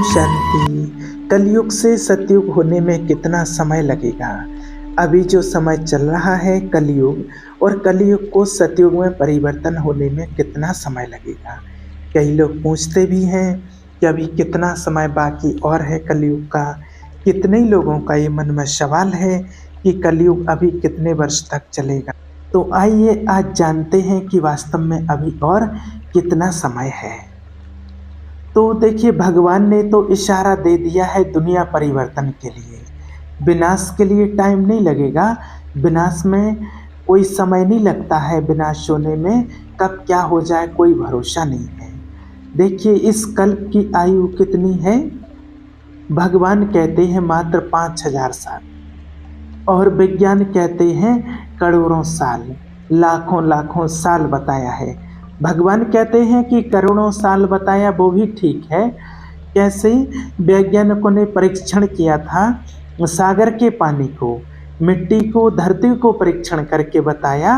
ओम शांति। कलयुग से सतयुग होने में कितना समय लगेगा? अभी जो समय चल रहा है कलयुग, और कलयुग को सतयुग में परिवर्तन होने में कितना समय लगेगा? कई लोग पूछते भी हैं कि अभी कितना समय बाकी और है कलयुग का। कितने ही लोगों का ये मन में सवाल है कि कलयुग अभी कितने वर्ष तक चलेगा। तो आइए आज जानते हैं कि वास्तव में अभी और कितना समय है। तो देखिए, भगवान ने तो इशारा दे दिया है दुनिया परिवर्तन के लिए। विनाश के लिए टाइम नहीं लगेगा। विनाश में कोई समय नहीं लगता है। विनाश होने में कब क्या हो जाए कोई भरोसा नहीं है। देखिए, इस कल्प की आयु कितनी है? भगवान कहते हैं मात्र 5,000 साल, और विज्ञान कहते हैं करोड़ों साल, लाखों लाखों साल बताया है। भगवान कहते हैं कि करोड़ों साल बताया, वो भी ठीक है। कैसे? वैज्ञानिकों ने परीक्षण किया था सागर के पानी को, मिट्टी को, धरती को परीक्षण करके बताया।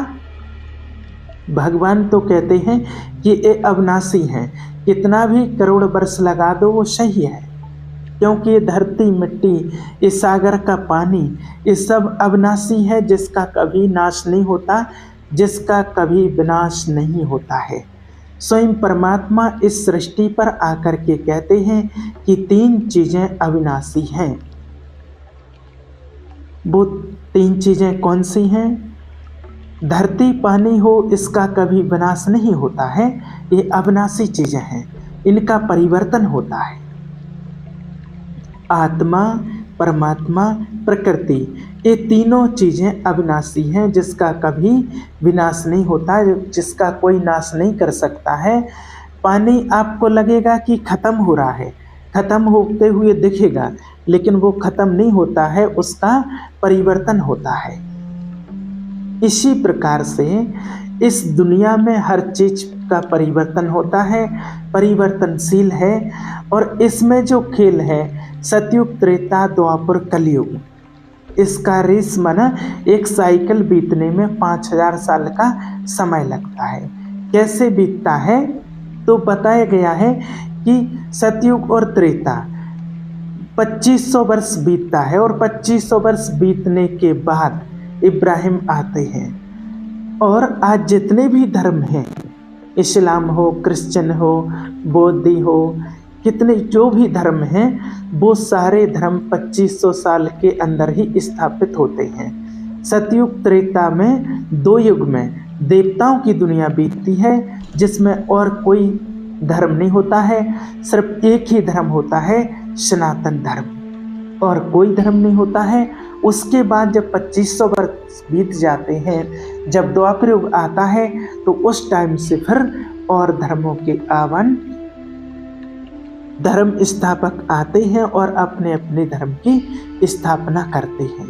भगवान तो कहते हैं कि ये अविनाशी हैं, कितना भी करोड़ वर्ष लगा दो वो सही है, क्योंकि ये धरती, मिट्टी, ये सागर का पानी, ये सब अविनाशी है, जिसका कभी नाश नहीं होता, जिसका कभी विनाश नहीं होता है। स्वयं परमात्मा इस सृष्टि पर आकर के कहते हैं कि 3 चीजें अविनाशी हैं। वो 3 चीजें कौन सी हैं? धरती, पानी हो, इसका कभी विनाश नहीं होता है, ये अविनाशी चीजें हैं, इनका परिवर्तन होता है। आत्मा, परमात्मा, प्रकृति, ये तीनों चीजें अविनाशी हैं, जिसका कभी विनाश नहीं होता, जिसका कोई नाश नहीं कर सकता है। पानी आपको लगेगा कि खत्म हो रहा है, खत्म होते हुए दिखेगा, लेकिन वो खत्म नहीं होता है, उसका परिवर्तन होता है। इसी प्रकार से इस दुनिया में हर चीज का परिवर्तन होता है, परिवर्तनशील है। और इसमें जो खेल है सतयुग, त्रेता, द्वापर, कलयुग, इसका रेस माना एक साइकिल बीतने में 5,000 साल का समय लगता है। कैसे बीतता है? तो बताया गया है कि सतयुग और त्रेता 2500 वर्ष बीतता है, और 2500 वर्ष बीतने के बाद इब्राहिम आते हैं। और आज जितने भी धर्म हैं, इस्लाम हो, क्रिश्चियन हो, बौद्धी हो, कितने जो भी धर्म हैं, वो सारे धर्म 2500 साल के अंदर ही स्थापित होते हैं। सतयुग, त्रेता में 2 युग में देवताओं की दुनिया बीतती है, जिसमें और कोई धर्म नहीं होता है, सिर्फ एक ही धर्म होता है, सनातन धर्म, और कोई धर्म नहीं होता है। उसके बाद जब 2500 वर्ष बीत जाते हैं, जब द्वापर युग आता है, तो उस टाइम से फिर और धर्मों के आवन, धर्म स्थापक आते हैं और अपने अपने धर्म की स्थापना करते हैं।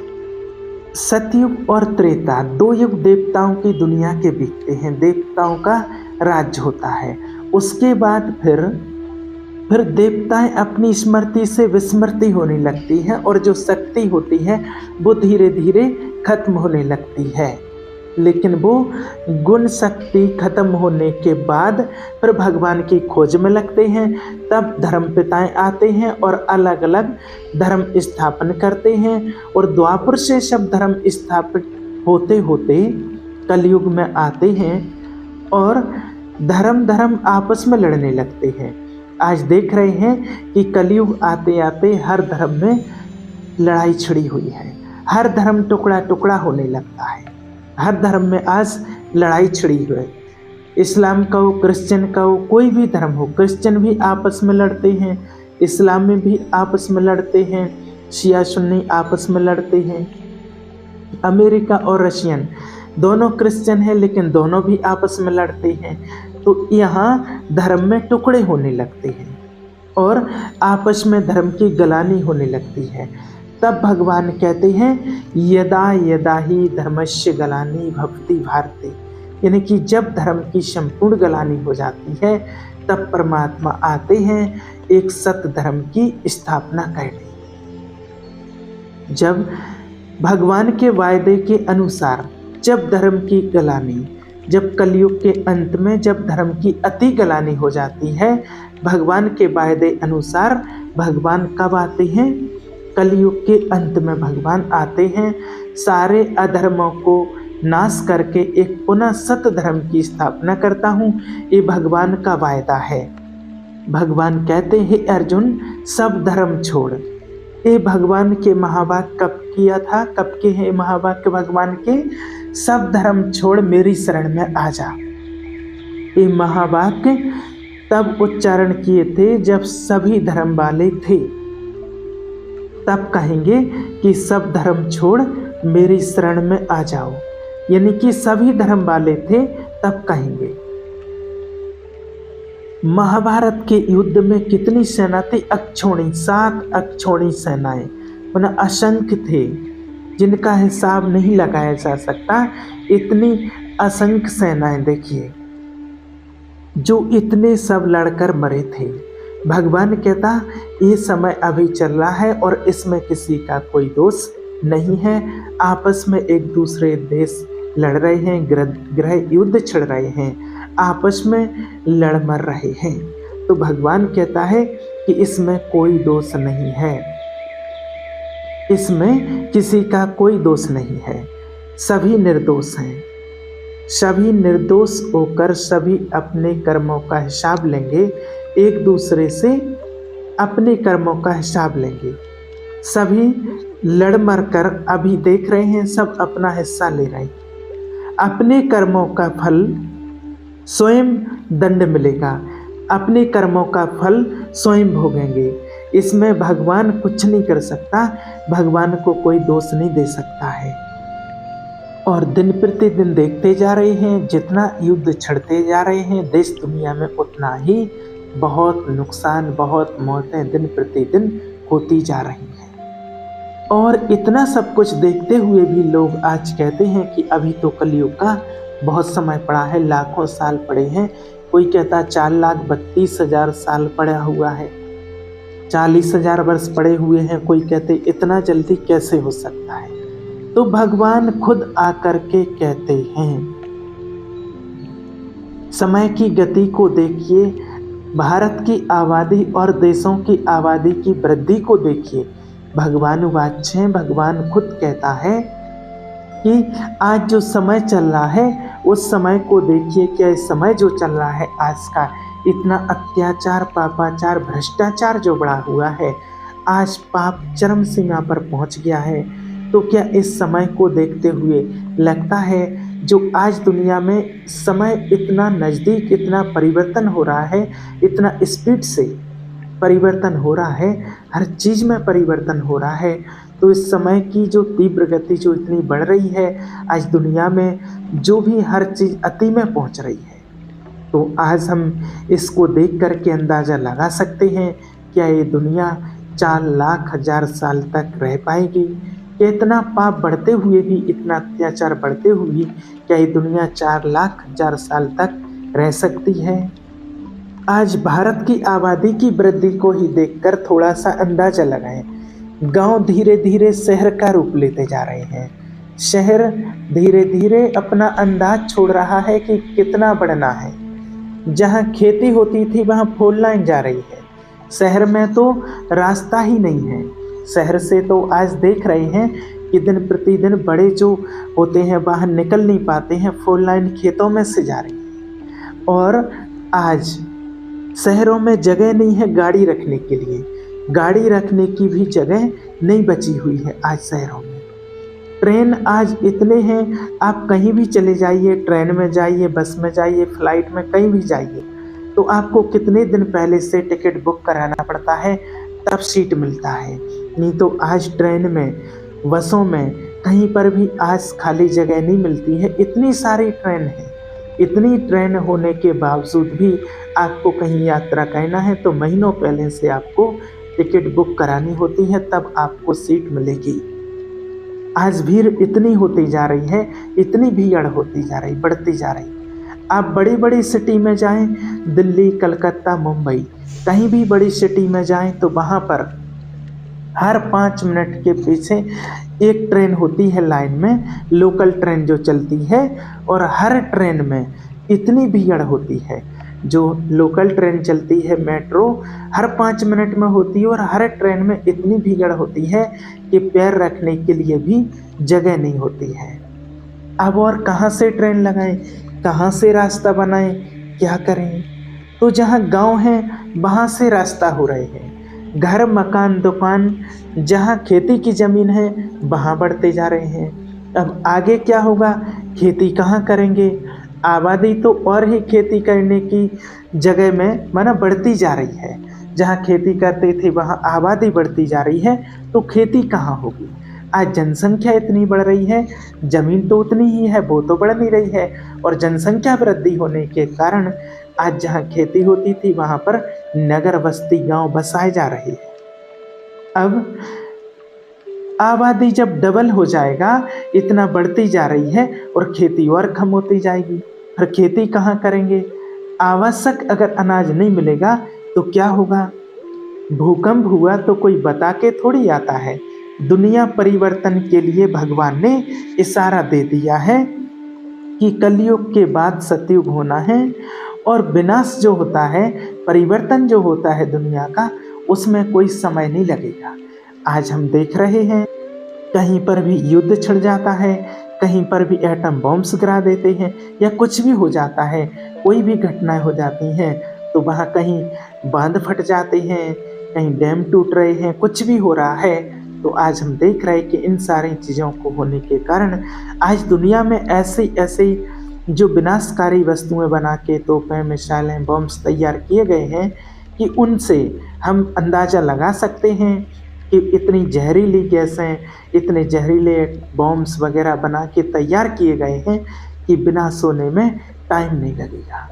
सतयुग और त्रेता 2 युग देवताओं की दुनिया के बीतते हैं, देवताओं का राज्य होता है। उसके बाद फिर देवताएं अपनी स्मृति से विस्मृति होने लगती हैं, और जो शक्ति होती है वो धीरे धीरे खत्म होने लगती है। लेकिन वो गुण शक्ति खत्म होने के बाद फिर भगवान की खोज में लगते हैं। तब धर्म पिताएं आते हैं और अलग अलग धर्म स्थापन करते हैं, और द्वापर से सब धर्म स्थापित होते होते कलयुग में आते हैं, और धर्म आपस में लड़ने लगते हैं। आज देख रहे हैं कि कलयुग आते आते हर धर्म में लड़ाई छिड़ी हुई है, हर धर्म टुकड़ा टुकड़ा होने लगता है, हर धर्म में आज लड़ाई छिड़ी हुई है। इस्लाम का हो, क्रिश्चियन का हो, कोई भी धर्म हो, क्रिश्चियन भी आपस में लड़ते हैं, इस्लाम में भी आपस में लड़ते हैं, शिया सुन्नी आपस में लड़ते हैं। अमेरिका और रशियन दोनों क्रिश्चियन हैं, लेकिन दोनों भी आपस में लड़ते हैं। तो यहाँ धर्म में टुकड़े होने लगते हैं, और आपस में धर्म की गलानी होने लगती है। तब भगवान कहते हैं यदा यदा ही धर्मस्य गलानी भवति भारते, यानी कि जब धर्म की संपूर्ण गलानी हो जाती है, तब परमात्मा आते हैं एक सत धर्म की स्थापना करने। जब भगवान के वायदे के अनुसार जब धर्म की गलानी जब कलयुग के अंत में जब धर्म की अति गलानी हो जाती है, भगवान के वायदे अनुसार भगवान कब आते हैं? कलयुग के अंत में भगवान आते हैं, सारे अधर्मों को नाश करके एक पुनः सत्य धर्म की स्थापना करता हूँ। ये भगवान का वायदा है। भगवान कहते हैं अर्जुन सब धर्म छोड़। ये भगवान के महावाक्य कब किया था? कब के हैं महावाक्य भगवान के? सब धर्म छोड़ मेरी शरण में आ जा। ये महावाक्य तब उच्चारण किए थे जब सभी धर्म वाले थे, तब कहेंगे कि सब धर्म छोड़ मेरी शरण में आ जाओ, यानी कि सभी धर्म वाले थे तब कहेंगे। महाभारत के युद्ध में कितनी सेना थी? अक्षौणी, 7 अक्षौणी सेनाएं, उन्हें असंख्य थे जिनका हिसाब नहीं लगाया जा सकता। इतनी असंख्य सेनाएं देखिए जो इतने सब लड़कर मरे थे। भगवान कहता ये समय अभी चल रहा है और इसमें किसी का कोई दोष नहीं है। आपस में एक दूसरे देश लड़ रहे हैं, ग्रह युद्ध छिड़ रहे हैं, आपस में लड़ मर रहे हैं। तो भगवान कहता है कि इसमें कोई दोष नहीं है, इसमें किसी का कोई दोष नहीं है, सभी निर्दोष हैं। सभी निर्दोष होकर सभी अपने कर्मों का हिसाब लेंगे, एक दूसरे से अपने कर्मों का हिसाब लेंगे। सभी लड़ मर कर अभी देख रहे हैं, सब अपना हिस्सा ले रहे हैं। अपने कर्मों का फल स्वयं दंड मिलेगा, अपने कर्मों का फल स्वयं भोगेंगे। इसमें भगवान कुछ नहीं कर सकता, भगवान को कोई दोष नहीं दे सकता है। और दिन प्रतिदिन देखते जा रहे हैं, जितना युद्ध छिड़ते जा रहे हैं देश दुनिया में, उतना ही बहुत नुकसान, बहुत मौतें दिन प्रतिदिन होती जा रही हैं। और इतना सब कुछ देखते हुए भी लोग आज कहते हैं कि अभी तो कलयुग का बहुत समय पड़ा है, लाखों साल पड़े हैं। कोई कहता 4,32,000 साल पड़ा हुआ है, 40,000 वर्ष पड़े हुए हैं। कोई कहते इतना जल्दी कैसे हो सकता है? तो भगवान खुद आकर के कहते हैं, समय की गति को देखिए, भारत की आबादी और देशों की आबादी की वृद्धि को देखिए। भगवान वाच्य हैं, भगवान खुद कहता है कि आज जो समय चल रहा है उस समय को देखिए। क्या इस समय जो चल रहा है आज का, इतना अत्याचार, पापाचार, भ्रष्टाचार जो बढ़ा हुआ है, आज पाप चरम सीमा पर पहुंच गया है। तो क्या इस समय को देखते हुए लगता है जो आज दुनिया में समय इतना नज़दीक, इतना परिवर्तन हो रहा है, इतना स्पीड से परिवर्तन हो रहा है, हर चीज़ में परिवर्तन हो रहा है, तो इस समय की जो तीव्र गति जो इतनी बढ़ रही है आज दुनिया में, जो भी हर चीज़ अति में पहुंच रही है, तो आज हम इसको देख कर के अंदाज़ा लगा सकते हैं क्या ये दुनिया 4,00,000 साल तक रह पाएगी? इतना पाप बढ़ते हुए भी, इतना अत्याचार बढ़ते हुए भी क्या ये दुनिया 4,00,000 साल तक रह सकती है? आज भारत की आबादी की वृद्धि को ही देखकर थोड़ा सा अंदाज़ा लगाएं। गांव धीरे धीरे शहर का रूप लेते जा रहे हैं, शहर धीरे धीरे अपना अंदाज छोड़ रहा है कि कितना बढ़ना है। जहां खेती होती थी वहां फोर लाइन जा रही है, शहर में तो रास्ता ही नहीं है। शहर से तो आज देख रहे हैं कि दिन प्रतिदिन बड़े जो होते हैं बाहर निकल नहीं पाते हैं, फोर लाइन खेतों में से जा रही है। और आज शहरों में जगह नहीं है गाड़ी रखने के लिए, गाड़ी रखने की भी जगह नहीं बची हुई है आज शहरों में। ट्रेन आज इतने हैं, आप कहीं भी चले जाइए, ट्रेन में जाइए, बस में जाइए, फ्लाइट में कहीं भी जाइए, तो आपको कितने दिन पहले से टिकट बुक कराना पड़ता है, तब सीट मिलता है। नहीं तो आज ट्रेन में, बसों में, कहीं पर भी आज खाली जगह नहीं मिलती है। इतनी सारी ट्रेन है, इतनी ट्रेन होने के बावजूद भी आपको कहीं यात्रा करना है तो महीनों पहले से आपको टिकट बुक करानी होती है, तब आपको सीट मिलेगी। आज भीड़ इतनी होती जा रही है, इतनी भीड़ होती जा रही, बढ़ती जा रही। आप बड़ी बड़ी सिटी में जाएं, दिल्ली, कलकत्ता, मुंबई, कहीं भी बड़ी सिटी में जाएं तो वहाँ पर हर 5 मिनट के पीछे एक ट्रेन होती है लाइन में, लोकल ट्रेन जो चलती है, और हर ट्रेन में इतनी भीड़ होती है। जो लोकल ट्रेन चलती है मेट्रो, हर 5 मिनट में होती है और हर ट्रेन में इतनी भीड़ होती है कि पैर रखने के लिए भी जगह नहीं होती है। अब और कहाँ से ट्रेन लगाएं, कहाँ से रास्ता बनाएं, क्या करें? तो जहाँ गांव है वहाँ से रास्ता हो रहे हैं, घर मकान दुकान, जहाँ खेती की ज़मीन है वहाँ बढ़ते जा रहे हैं। अब आगे क्या होगा? खेती कहाँ करेंगे? आबादी तो और ही खेती करने की जगह में माना बढ़ती जा रही है। जहाँ खेती करते थे वहाँ आबादी बढ़ती जा रही है, तो खेती कहाँ होगी? आज जनसंख्या इतनी बढ़ रही है, ज़मीन तो उतनी ही है, वो तो बढ़ नहीं रही है। और जनसंख्या वृद्धि होने के कारण आज जहाँ खेती होती थी वहाँ पर नगर बस्ती गांव बसाए जा रहे हैं। अब आबादी जब डबल हो जाएगा, इतना बढ़ती जा रही है, और खेती और कम होती जाएगी। फिर खेती कहाँ करेंगे? आवश्यक अगर अनाज नहीं मिलेगा तो क्या होगा? भूकंप हुआ तो कोई बता के थोड़ी आता है। दुनिया परिवर्तन के लिए भगवान ने इशारा दे दिया है कि कलयुग के बाद सतयुग होना है, और विनाश जो होता है, परिवर्तन जो होता है दुनिया का, उसमें कोई समय नहीं लगेगा। आज हम देख रहे हैं कहीं पर भी युद्ध छिड़ जाता है, कहीं पर भी एटम बॉम्ब्स गिरा देते हैं, या कुछ भी हो जाता है, कोई भी घटनाएं हो जाती हैं, तो वहाँ कहीं बांध फट जाते हैं, कहीं डैम टूट रहे हैं, कुछ भी हो रहा है। तो आज हम देख रहे हैं कि इन सारी चीज़ों को होने के कारण आज दुनिया में ऐसे ऐसे जो विनाशकारी वस्तुएं बना के तोपें, मिसाइलें, बॉम्ब्स तैयार किए गए हैं कि उनसे हम अंदाज़ा लगा सकते हैं कि इतनी जहरीली गैसें, इतने जहरीले बॉम्ब्स वगैरह बना के तैयार किए गए हैं कि बिना सोने में टाइम नहीं लगेगा,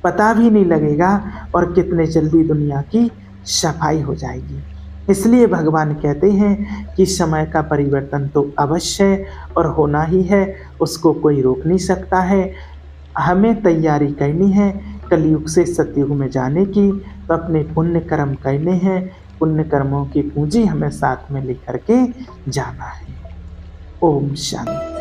पता भी नहीं लगेगा, और कितने जल्दी दुनिया की सफाई हो जाएगी। इसलिए भगवान कहते हैं कि समय का परिवर्तन तो अवश्य है और होना ही है, उसको कोई रोक नहीं सकता है। हमें तैयारी करनी है कलयुग से सतयुग में जाने की, तो अपने पुण्य कर्म करने हैं, पुण्य कर्मों की पूंजी हमें साथ में लेकर के जाना है। ओम शांति।